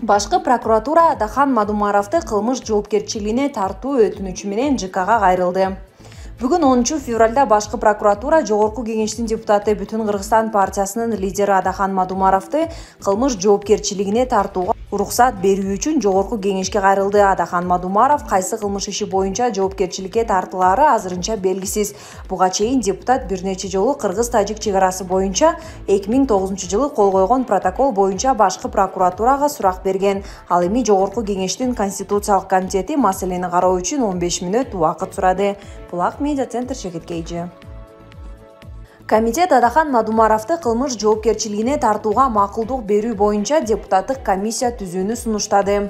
Башкы прокуратура Адахан Мадумаровду кылмыш жоопкерчилигине тартуу өтүнүчү менен ЖКга кайрылды. Бүгүн 10 февралда Башкы прокуратура Жогорку кеңештин депутаты Бүтүн Кыргызстан партиясынын лидери Адахан Мадумаровду кылмыш жоопкерчилигине тартууга уруксат берүү үчүн Жогорку кеңешке кайрылды. Адахан Мадумаров кайсы кылмыш иши боюнча жоопкерчиликке тартылаары азырынча белгисиз. Буга чейин депутат бир нече жолу Кыргыз-Тажик чек арасы боюнча 2009-жылы кол койгон протокол боюнча Башкы прокуратурага сурак берген. Ал эми Жогорку кеңештин Конституциялык комитети маселени кароо үчүн 15 мүнөт убакыт сурады. Булак медиа центр Шегеткейжи. Комитет Адахан Мадумаровду кылмыш жоопкерчилигине тартууга макулдук берүү боюнча депутаттык комиссия түзүүнү сунуштады.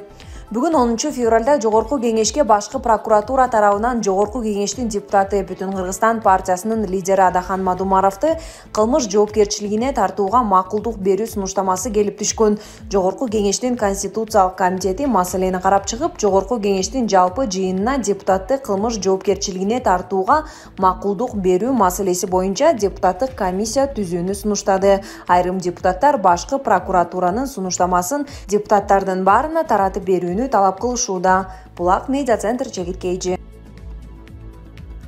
Бүгүн 10 февралда Жогорку кеңешке Башкы прокуратура тарабынан Жогорку кеңештин депутаты Бүтүн Кыргызстан партиясынын лидери Адахан Мадумаровду кылмыш жоопкерчилигине тартууга макулдук берүү сунуштамасы келип түшкөн. Жогорку кеңештин Конституциялык комитети маселени карап чыгып, Жогорку кеңештин жалпы жыйынына депутатты кылмыш жоопкерчилигине тартууга макулдук берүү маселеси боюнча депутаттык комиссия түзүүнү сунуштады. Айрым депутаттар Башкы прокуратуранын сунуштамасын депутаттардын баарына таратып берүүнү талап кылышууда. Булак медиа центр Чегиткейжи.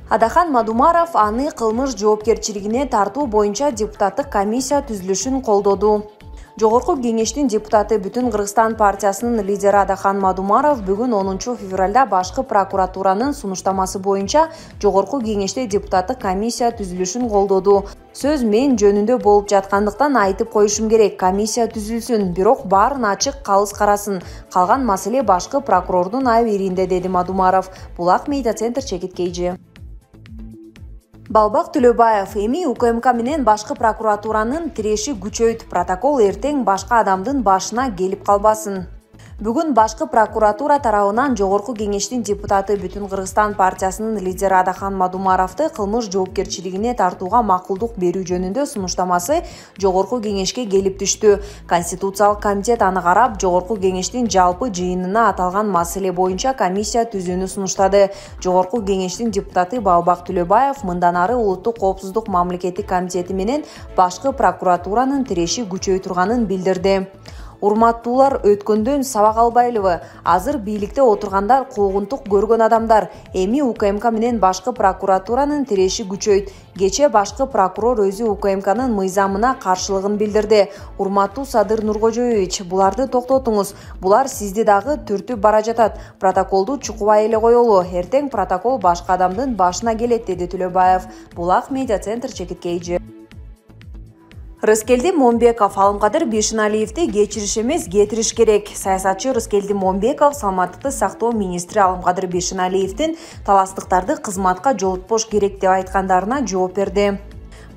Адахан Мадумаров аны кылмыш жоопкерчилигине тартуу боюнча депутаттык комиссия түзүлүшүн колдоду. Жогорку кеңештин депутаты Бүтүн Кыргызстан партиясынын лидери Адахан Мадумаров бүгүн 10 февралда Башкы прокуратуранын сунуштамасы боюнча Жогорку кеңеште депутаттык комиссия түзүлүшүн колдоду. Сөз мен жөнүндө болуп жаткандыктан айтып коюшум керек. Комиссия түзүлсүн, бирок баарын ачык калыс карасын. Калган маселе башкы прокурордун абийиринде, деди Мадумаров. Булак медиа центр Чегиткейжи. Балбак Төлөбаев эми УКМК менен Башкы прокуратуранын тиреши күчөйт. Протокол эртең башка адамдын башына келип калбасын. Бүгүн Башкы прокуратура тарабынан Жогорку кеңештин депутаты Бүтүн Кыргызстан партиясынын лидери Адахан Мадумаровду кылмыш жоопкерчилигине тартууга макулдук берүү жөнүндө сунуштамасы Жогорку кеңешке келип түштү. Конституциялык комитет аны карап, Жогорку кеңештин жалпы жыйынына аталган маселе боюнча комиссия түзүүнү сунуштады. Жогорку кеңештин депутаты Балбак Төлөбаев мындан ары улуттук коопсуздук мамлекеттик комитети менен Башкы прокуратуранын тиреши күчөй турганын билдирди. Урматтуулар, өткөндөн сабак албайлыбы? Азыр бийликте отургандар куугунтук көргөн адамдар. Эми УКМК менен Башкы прокуратуранын тиреши күчөйт. Кече башкы прокурор өзү УКМКнын мыйзамына каршылыгын билдирди. Урматтуу Садыр Нуркожоевич, буларды токтотуңуз. Булар сизди дагы түртүп бара жатат. Протоколду чукубай эле коелу. Эртең протокол башка адамдын башына келет, деди Төлөбаев. Булак медиа центр Чегиткейжи. Рыскелди Момбеков Алымкадыр Бишеналиевди кечириш эмес, кетириш керек. Саясатчы Рыскелди Момбеков саламаттыкты сактоо министри Алымкадыр Бишеналиевдин таластыктарды кызматка жолотпош керек деп айткандарына жооп берди.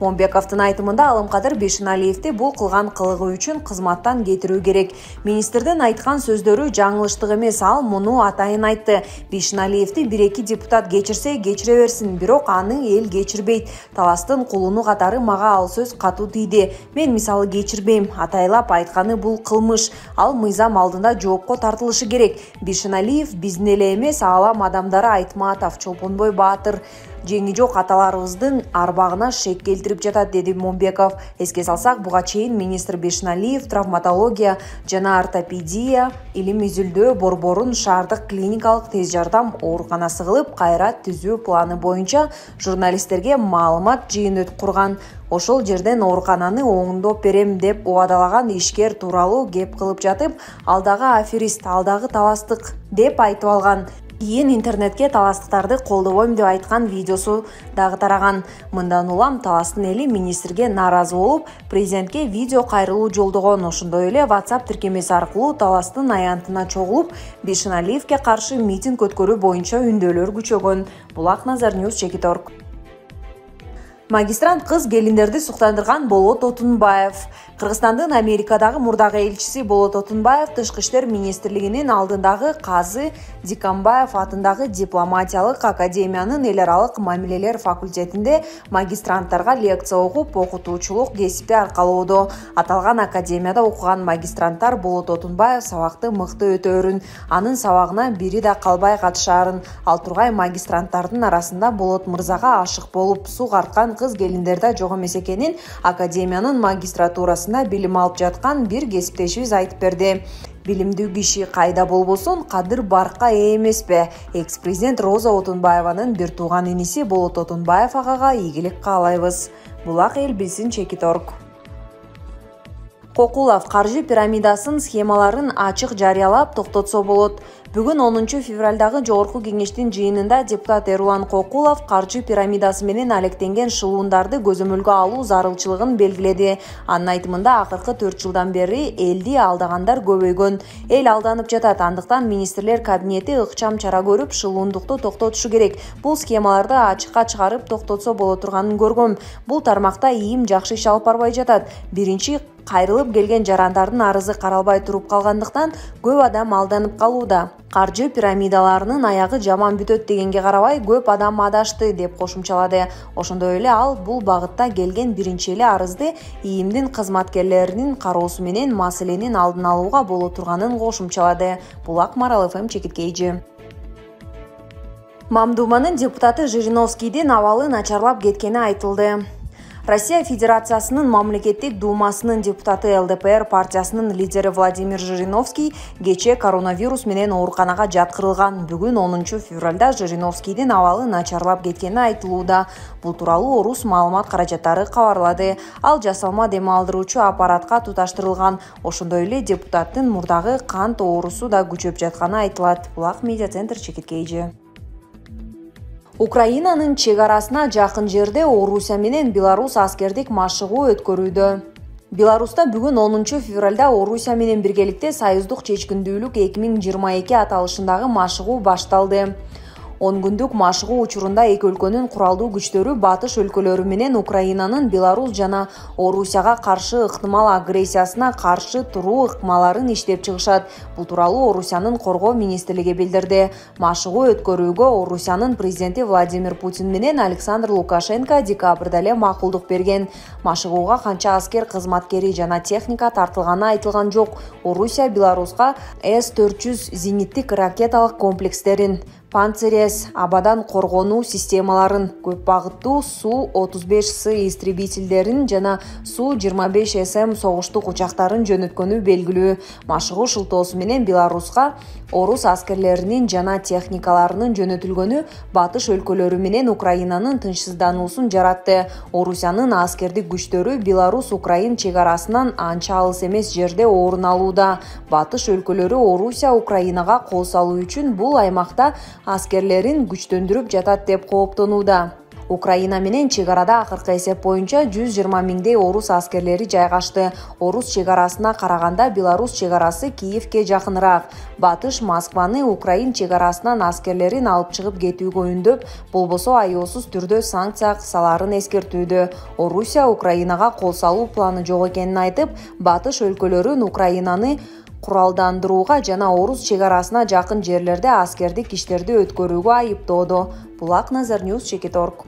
Момбековдун айтымында Алымкадыр Бишеналиевди бул кылган кылыгы үчүн кызматтан кетирүү керек. Министрдин айткан сөздөрү жаңылыштык эмес, ал муну атайын айтты. Бишеналиевди 1-2 депутат кечирсе кечире берсин, бирок аны эл кечирбейт. Таластын кулуну катары мага ал сөз катуу тийди. Мен мисалы кечирбейм. Атайлап айтканы бул кылмыш. Ал мыйзам алдында жоопко тартылышы керек. Бишеналиев биздин эле эмес, алам адамдары Айтматов, Чолпонбой Баатыр, жеңи жок аталарыбыздын арбагына шек келтирип жатат, деди Момбеков. Эске салсак, буга чейин министр Бишеналиев травматология жана ортопедия илим үзүлдөө борборун шаардык клиникалык тез жардам ооруканасы кылып, кайра түзүү планы боюнча журналисттерге маалымат жыйыны курган. Ошол жерден оорукананы оңдоп берем деп убадалаган ишкер тууралуу кеп кылып жатып, алдагы аферист, алдагы таластык деп айтып алган. Кийин интернетке таластыктарды колдобойм деп айткан видеосу дагы тараган. Мындан улам таластын эли министрге нааразы болуп, президентке видео кайрылуу жолдогон. Ошондой эле WhatsApp тиркемеси аркылуу таластын аянтына чогулуп, Бишеналиевге каршы митинг өткөрүү боюнча үндөөлөр күчөгөн. Булак Назар News Чекиторг. Магистрант кыз келиндерди суктандырган Болот Отунбаев. Кыргызстандын Америкадагы мурдагы элчиси Болот Отунбаев Тышкы иштер министрлигинин алдындагы Казы Дикамбаев атындагы дипломатиялык академиянын эл аралык мамилелер факультетинде магистранттарга лекция окуп, окутуучулук кесипти аркалоодо. Аталган академияда окуган магистранттар Болот Отунбаев сабакты мыкты өтөөрүн, анын сабагына бири да калбай катышаарын, ал тургай магистранттардын арасында Болот мырзага ашык болуп, суу карткан кыз келиндерде жок эмес экенин академиянын магистратурасында билим алып жаткан бир кесиптешибиз айтып берди. Билимдүү киши кайда болбосун кадыр баркка ээ эмеспи? Экс-президент Роза Отунбаеванын бир тууган иниси Болот Отунбаев агага ийгилик каалайбыз. Булак эл билсин чекит.org. Кокулов каржы пирамидасын схемаларын ачык жарыялап токтотсо болот. Бүгүн 10 февралдагы жогорку кеңештин жыйынында депутат Эрулан Кокулов каржы пирамидасы менен алектенген шылуундарды көзөмөлгө алуу зарылчылыгын белгиледи. Анын айтымында акыркы 4 жылдан бери элди алдагандар көбөйгөн. Эл алданып жатат, андыктан министрлер кабинети ыкчам чара көрүп шылуундукту токтотушу керек. Бул схемаларды ачыкка чыгарып токтотсо боло турганын көргөм. Бул тармакта ИИМ жакшы иш алып барбай жатат. Биринчи кайрылып келген жарандардын арызы каралбай туруп калгандыктан көп адам алданып калууда. Каржы пирамидаларынын аягы жаман бүтөт дегенге карабай көп адам адашты деп кошумчалады. Ошондой эле ал бул багытта келген биринчи эле арызды ИИМдин кызматкерлеринин кароосу менен маселенин алдын алууга боло турганын кошумчалады. Булак Марал ФМ чекиткейжи. Мамдуманын депутаты Жириновскийдин абалы начарлап кеткени айтылды. Россия Федерациясынын мамлекеттик думасынын депутаты ЛДПР партиясынын лидери Владимир Жириновский кечээ коронавирус менен ооруканага жаткырылган. Бүгүн 10 февралда Жириновскийдин абалы начарлап кеткени айтылууда. Бул тууралуу Орус маалымат каражаттары кабарлады. Ал жасалма дем алдыруучу аппаратка туташтырылган. Ошондой эле депутаттын мурдагы кант оорусу да күчөп жатканы айтылат. Булак медиа центр чекиткейжи. Украинанын чек арасына жакын жерде Орусия менен Беларус аскердик машыгуу өткөрүүдө. Беларуста бүгүн 10 февралда Орусия менен биргеликте союздук чечкиндүүлүк 2022 аталышындагы машыгуу башталды. 10 күндүк машыгуу учурунда эки өлкөнүн куралдуу күчтөрү батыш өлкөлөрү менен Украинанын Беларусь жана Орусияга каршы ыктымал агрессиясына каршы туруу ыкмаларын иштеп чыгышат. Бул тууралуу Орусиянын коргоо министрлиги билдирди. Машыгуу өткөрүүгө Орусиянын президенти Владимир Путин менен Александр Лукашенко декабрда эле макулдук берген. Машыгууга канча аскер кызматкери жана техника тартылганы айтылган жок. Орусия Беларуска С-400 зениттик ракеталык комплекстерин, Панцирь-С абадан коргонуу системаларын, көп багыттуу Су-35С истребительдерин жана Су-25СМ согуштук учактарын жөнөткөнү белгилүү. Машыгуу шылтоосу менен Беларуска орус аскерлеринин жана техникаларынын жөнөтүлгөнү батыш өлкөлөрү менен Украинанын тынчсыздануусун жаратты. Орусиянын аскердик күчтөрү Беларусь-Украин чек арасынан анча алыс эмес жерде орун алууда. Батыш өлкөлөрү Орусия Украинага кол салуу үчүн бул аймакта аскерлерин күчтөндүрүп жатат деп кооптонууда. Украина менен чек арада акыркы эсеп боюнча 120 миңдей орус аскерлери жайгашты. Орус чек арасына караганда Беларусь чек арасы Киевке жакыныраак. Батыш Москваны Украин чек арасынан аскерлерин алып чыгып кетүүгө үндөп, болбосо аяосуз түрдө санкция кысаларын эскертүүдө. Орусия Украинага кол салуу планы жок экенин айтып, батыш өлкөлөрүн Украинаны куралдандырууга жана орус чек арасына жакын жерлерде аскердик иштерди өткөрүүгө айыптоодо. Булак Назар Ньюс чекит.org.